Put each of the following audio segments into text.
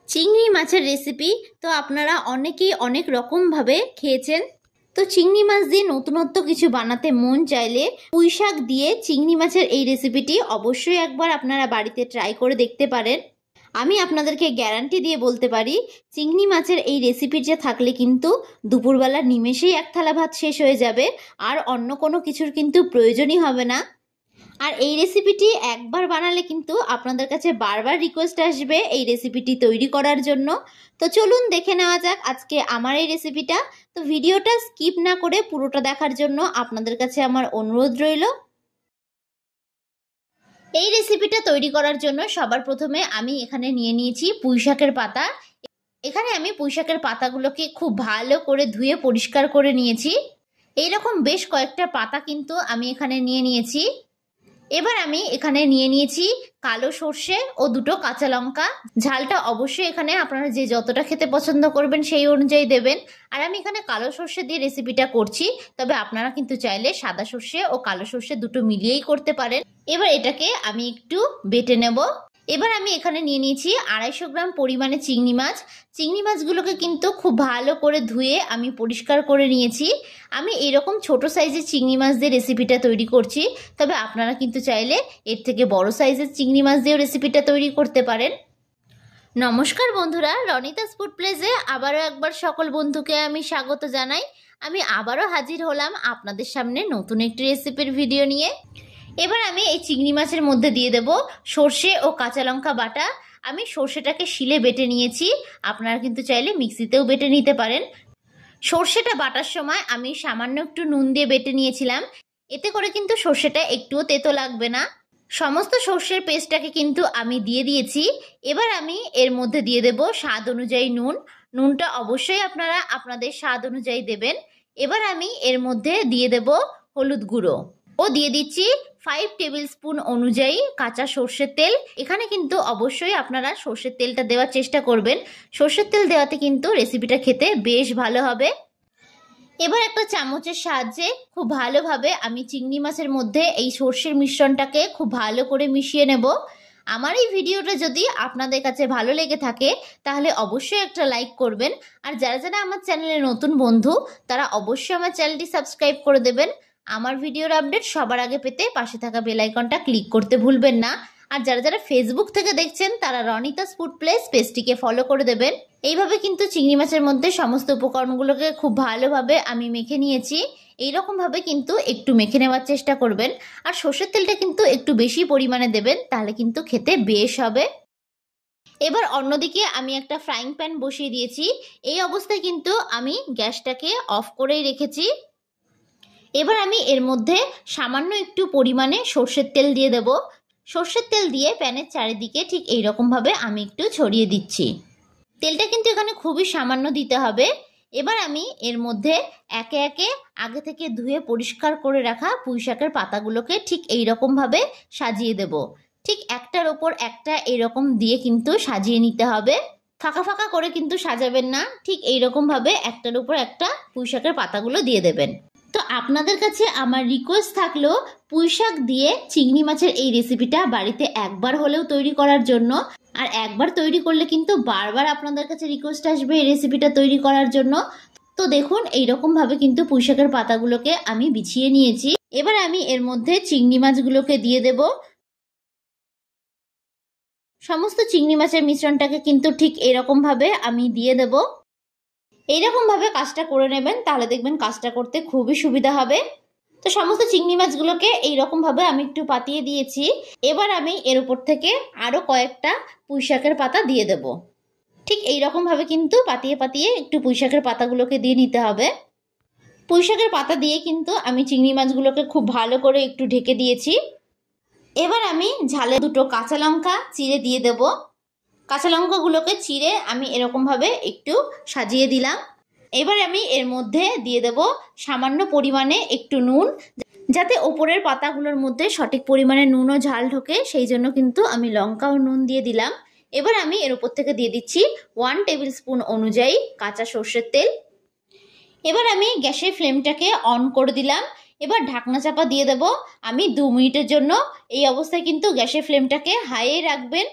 চিংড়ি মাছের রেসিপি তো আপনারা অনেকেই অনেক রকমভাবে খেয়েছেন। তো চিংড়ি মাছ দিয়ে নতুনত্ব কিছু বানাতে মন চাইলে পুঁই শাক দিয়ে চিংড়ি মাছের এই রেসিপিটি অবশ্যই একবার আপনারা বাড়িতে ট্রাই করে দেখতে পারেন। আমি আপনাদেরকে গ্যারান্টি দিয়ে বলতে পারি, চিংড়ি মাছের এই রেসিপিটা থাকলে কিন্তু দুপুরবেলা নিমেষেই এক থালা ভাত শেষ হয়ে যাবে, আর অন্য কোনো কিছুর কিন্তু প্রয়োজনই হবে না। আর এই রেসিপিটি একবার বানালে কিন্তু আপনাদের কাছে বারবার রিকোয়েস্ট আসবে এই রেসিপিটি তৈরি করার জন্য। তো চলুন দেখে নেওয়া যাক আজকে আমার এই রেসিপিটা। তো ভিডিওটা স্কিপ না করে পুরোটা দেখার জন্য আপনাদের কাছে আমার অনুরোধ রইল। এই রেসিপিটা তৈরি করার জন্য সবার প্রথমে আমি এখানে নিয়ে নিয়েছি পুঁই শাকের পাতা। এখানে আমি পুঁই শাকের পাতাগুলোকে খুব ভালো করে ধুয়ে পরিষ্কার করে নিয়েছি। এইরকম বেশ কয়েকটা পাতা কিন্তু আমি এখানে নিয়ে নিয়েছি। এবার আমি এখানে নিয়ে নিয়েছি কালো সর্ষে ও দুটো কাঁচা লঙ্কা। ঝালটা অবশ্যই এখানে আপনারা যে যতটা খেতে পছন্দ করবেন সেই অনুযায়ী দেবেন। আর আমি এখানে কালো সর্ষে দিয়ে রেসিপিটা করছি, তবে আপনারা কিন্তু চাইলে সাদা সর্ষে ও কালো সর্ষে দুটো মিলিয়েই করতে পারেন। এবার এটাকে আমি একটু বেটে নেব। এবার আমি এখানে নিয়ে নিয়েছি 250 গ্রাম পরিমাণে চিংড়ি মাছ। চিংড়ি মাছগুলোকে কিন্তু খুব ভালো করে ধুয়ে আমি পরিষ্কার করে নিয়েছি। আমি এরকম ছোট সাইজের চিংড়ি মাছ দিয়ে রেসিপিটা তৈরি করছি, তবে আপনারা কিন্তু চাইলে এর থেকে বড় সাইজের চিংড়ি মাছ দিয়েও রেসিপিটা তৈরি করতে পারেন। নমস্কার বন্ধুরা, রনিতাস ফুড প্লেসে আবারও একবার সকল বন্ধুকে আমি স্বাগত জানাই। আমি আবারও হাজির হলাম আপনাদের সামনে নতুন একটি রেসিপির ভিডিও নিয়ে। এবার আমি এই চিংড়ি মাছের মধ্যে দিয়ে দেব সর্ষে ও কাঁচা লঙ্কা বাটা। আমি সর্ষেটাকে শিলে বেটে নিয়েছি, আপনারা কিন্তু চাইলে মিক্সিতেও বেটে নিতে পারেন। সর্ষেটা বাটার সময় আমি সামান্য একটু নুন দিয়ে বেটে নিয়েছিলাম, এতে করে কিন্তু সর্ষেটা একটুও তেতো লাগবে না। সমস্ত সর্ষের পেস্টটাকে কিন্তু আমি দিয়ে দিয়েছি। এবার আমি এর মধ্যে দিয়ে দেব স্বাদ অনুযায়ী নুন। নুনটা অবশ্যই আপনারা আপনাদের স্বাদ অনুযায়ী দেবেন। এবার আমি এর মধ্যে দিয়ে দেব হলুদ গুঁড়ো ও দিয়ে দিচ্ছি 5 টেবিল স্পুন অনুযায়ী কাঁচা সর্ষের তেল। এখানে কিন্তু অবশ্যই আপনারা সর্ষের তেলটা দেওয়ার চেষ্টা করবেন। সর্ষের তেল দেওয়াতে কিন্তু রেসিপিটা খেতে বেশ ভালো হবে। এবার একটা চামচের সাহায্যে খুব ভালোভাবে আমি চিংড়ি মাছের মধ্যে এই সর্ষের মিশ্রণটাকে খুব ভালো করে মিশিয়ে নেব। আমার এই ভিডিওটা যদি আপনাদের কাছে ভালো লেগে থাকে তাহলে অবশ্যই একটা লাইক করবেন। আর যারা যারা আমার চ্যানেলে নতুন বন্ধু তারা অবশ্যই আমার চ্যানেলটি সাবস্ক্রাইব করে দেবেন। আমার ভিডিওর আপডেট সবার আগে পেতে পাশে থাকা বেল আইকনটা ক্লিক করতে ভুলবেন না। আর যারা যারা ফেসবুক থেকে দেখছেন তারা রনিতাস ফুড প্লেস পেজটিকে ফলো করে দেবেন। এইভাবে কিন্তু চিংড়ি মাছের মধ্যে সমস্ত উপকরণগুলোকে খুব ভালোভাবে আমি মেখে নিয়েছি। এইরকম ভাবে কিন্তু একটু মেখে নেওয়ার চেষ্টা করবেন। আর সর্ষের তেলটা কিন্তু একটু বেশি পরিমাণে দেবেন, তাহলে কিন্তু খেতে বেশ হবে। এবার অন্যদিকে আমি একটা ফ্রাইং প্যান বসিয়ে দিয়েছি। এই অবস্থায় কিন্তু আমি গ্যাসটাকে অফ করেই রেখেছি। এবার আমি এর মধ্যে সামান্য একটু পরিমাণে সর্ষের তেল দিয়ে দেব। সর্ষের তেল দিয়ে প্যানের চারিদিকে ঠিক এইরকমভাবে আমি একটু ছড়িয়ে দিচ্ছি। তেলটা কিন্তু এখানে খুবই সামান্য দিতে হবে। এবার আমি এর মধ্যে একে একে আগে থেকে ধুয়ে পরিষ্কার করে রাখা পুঁই শাকের পাতাগুলোকে ঠিক এইরকমভাবে সাজিয়ে দেব। ঠিক একটার ওপর একটা এরকম দিয়ে কিন্তু সাজিয়ে নিতে হবে, ফাঁকা ফাঁকা করে কিন্তু সাজাবেন না। ঠিক এইরকমভাবে একটার উপর একটা পুঁই শাকের পাতাগুলো দিয়ে দেবেন। তো আপনাদের কাছে আমার রিকোয়েস্ট থাকলো পুঁই শাক দিয়ে চিংড়ি মাছের এই রেসিপিটা বাড়িতে একবার হলেও তৈরি করার জন্য। আর একবার তৈরি করলে কিন্তু বারবার আপনাদের কাছে রিকোয়েস্ট আসবে এই রেসিপিটা তৈরি করার জন্য। তো দেখুন এইরকম ভাবে কিন্তু পুঁই শাকের পাতাগুলোকে আমি বিছিয়ে নিয়েছি। এবার আমি এর মধ্যে চিংড়ি মাছগুলোকে দিয়ে দেব। সমস্ত চিংড়ি মাছের মিশ্রণটাকে কিন্তু ঠিক এরকম ভাবে আমি দিয়ে দেব। এইরকম ভাবে কাজটা করে নেবেন, তাহলে দেখবেন কাজটা করতে খুবই সুবিধা হবে। তো সমস্ত চিংড়ি মাছগুলোকে এইরকম ভাবে আমি একটু পাতিয়ে দিয়েছি। এবার আমি এর উপর থেকে আরো কয়েকটা পুঁই শাকের পাতা দিয়ে দেব। ঠিক এইরকম ভাবে কিন্তু পাতিয়ে পাতিয়ে একটু পুঁই শাকের পাতাগুলোকে দিয়ে নিতে হবে। পুঁই শাকের পাতা দিয়ে কিন্তু আমি চিংড়ি মাছগুলোকে খুব ভালো করে একটু ঢেকে দিয়েছি। এবার আমি ঝালে দুটো কাঁচা লঙ্কা চিড়ে দিয়ে দেব। কাঁচা লঙ্কাগুলোকে চিড়ে আমি এরকম ভাবে একটু সাজিয়ে দিলাম। এবার আমি এর মধ্যে দিয়ে দেব সামান্য পরিমাণে একটু নুন, যাতে ওপরের পাতাগুলোর মধ্যে সঠিক পরিমাণে নুন ও ঝাল ঢোকে, সেই জন্য কিন্তু আমি লঙ্কা ও নুন দিয়ে দিলাম। এবার আমি এর উপর থেকে দিয়ে দিচ্ছি 1 টেবিল স্পুন অনুযায়ী কাঁচা সর্ষের তেল। এবার আমি গ্যাসের ফ্লেমটাকে অন করে দিলাম। এবার ঢাকনা চাপা দিয়ে দেব আমি 2 মিনিটের জন্য। এই অবস্থায় কিন্তু গ্যাসের ফ্লেমটাকে হাইয়ে রাখবেন।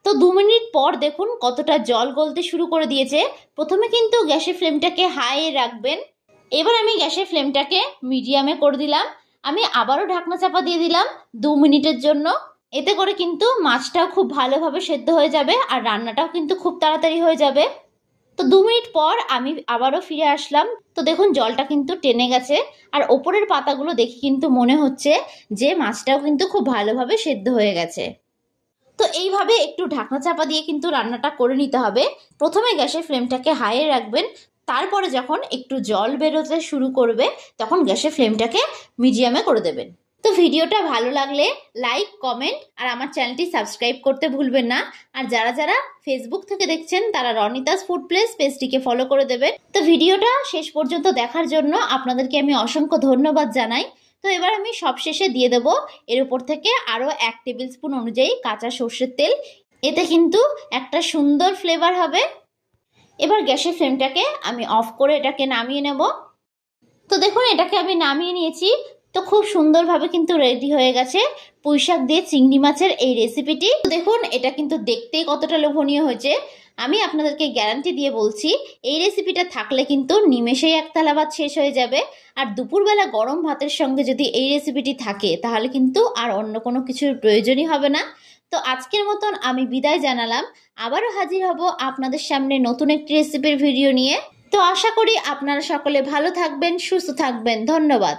তো 2 মিনিট পর দেখুন কতটা জল গলতে শুরু করে দিয়েছে। প্রথমে কিন্তু গ্যাসের ফ্লেমটাকে হাই রাখবেন। এবার আমি গ্যাসের ফ্লেমটাকে মিডিয়ামে করে দিলাম। আমি আবারও ঢাকনা চাপা দিয়ে দিলাম 2 মিনিটের জন্য। এতে করে কিন্তু মাছটাও খুব ভালোভাবে সেদ্ধ হয়ে যাবে আর রান্নাটাও কিন্তু খুব তাড়াতাড়ি হয়ে যাবে। তো 2 মিনিট পর আমি আবারও ফিরে আসলাম। তো দেখুন জলটা কিন্তু টেনে গেছে আর ওপরের পাতাগুলো দেখে কিন্তু মনে হচ্ছে যে মাছটাও কিন্তু খুব ভালোভাবে সেদ্ধ হয়ে গেছে। তো এইভাবে একটু ঢাকনা চাপা দিয়ে কিন্তু রান্নাটা করে নিতে হবে। প্রথমে গ্যাসের ফ্লেমটাকে হাইয়ে রাখবেন, তারপরে যখন একটু জল বেরোতে শুরু করবে তখন গ্যাসের ফ্লেমটাকে মিডিয়ামে করে দেবেন। তো ভিডিওটা ভালো লাগলে লাইক, কমেন্ট আর আমার চ্যানেলটি সাবস্ক্রাইব করতে ভুলবেন না। আর যারা যারা ফেসবুক থেকে দেখছেন তারা রনিতাস ফুড প্লেস পেজটিকে ফলো করে দেবেন। তো ভিডিওটা শেষ পর্যন্ত দেখার জন্য আপনাদেরকে আমি অসংখ্য ধন্যবাদ জানাই। তো এবার আমি সবশেষে দিয়ে দেবো এর উপর থেকে আরও 1 টেবিল স্পুন অনুযায়ী কাঁচা সর্ষের তেল। এতে কিন্তু একটা সুন্দর ফ্লেভার হবে। এবার গ্যাসের ফ্লেমটাকে আমি অফ করে এটাকে নামিয়ে নেব। তো দেখুন এটাকে আমি নামিয়ে নিয়েছি। তো খুব সুন্দরভাবে কিন্তু রেডি হয়ে গেছে পুঁইশাক দিয়ে চিংড়ি মাছের এই রেসিপিটি। দেখুন এটা কিন্তু দেখতেই কতটা লোভনীয় হয়েছে। আমি আপনাদেরকে গ্যারান্টি দিয়ে বলছি এই রেসিপিটা থাকলে কিন্তু নিমেষেই এক থালা ভাত শেষ হয়ে যাবে। আর দুপুরবেলা গরম ভাতের সঙ্গে যদি এই রেসিপিটি থাকে তাহলে কিন্তু আর অন্য কোনো কিছুর প্রয়োজনই হবে না। তো আজকের মতন আমি বিদায় জানালাম। আবারও হাজির হব আপনাদের সামনে নতুন একটি রেসিপির ভিডিও নিয়ে। তো আশা করি আপনারা সকলে ভালো থাকবেন, সুস্থ থাকবেন। ধন্যবাদ।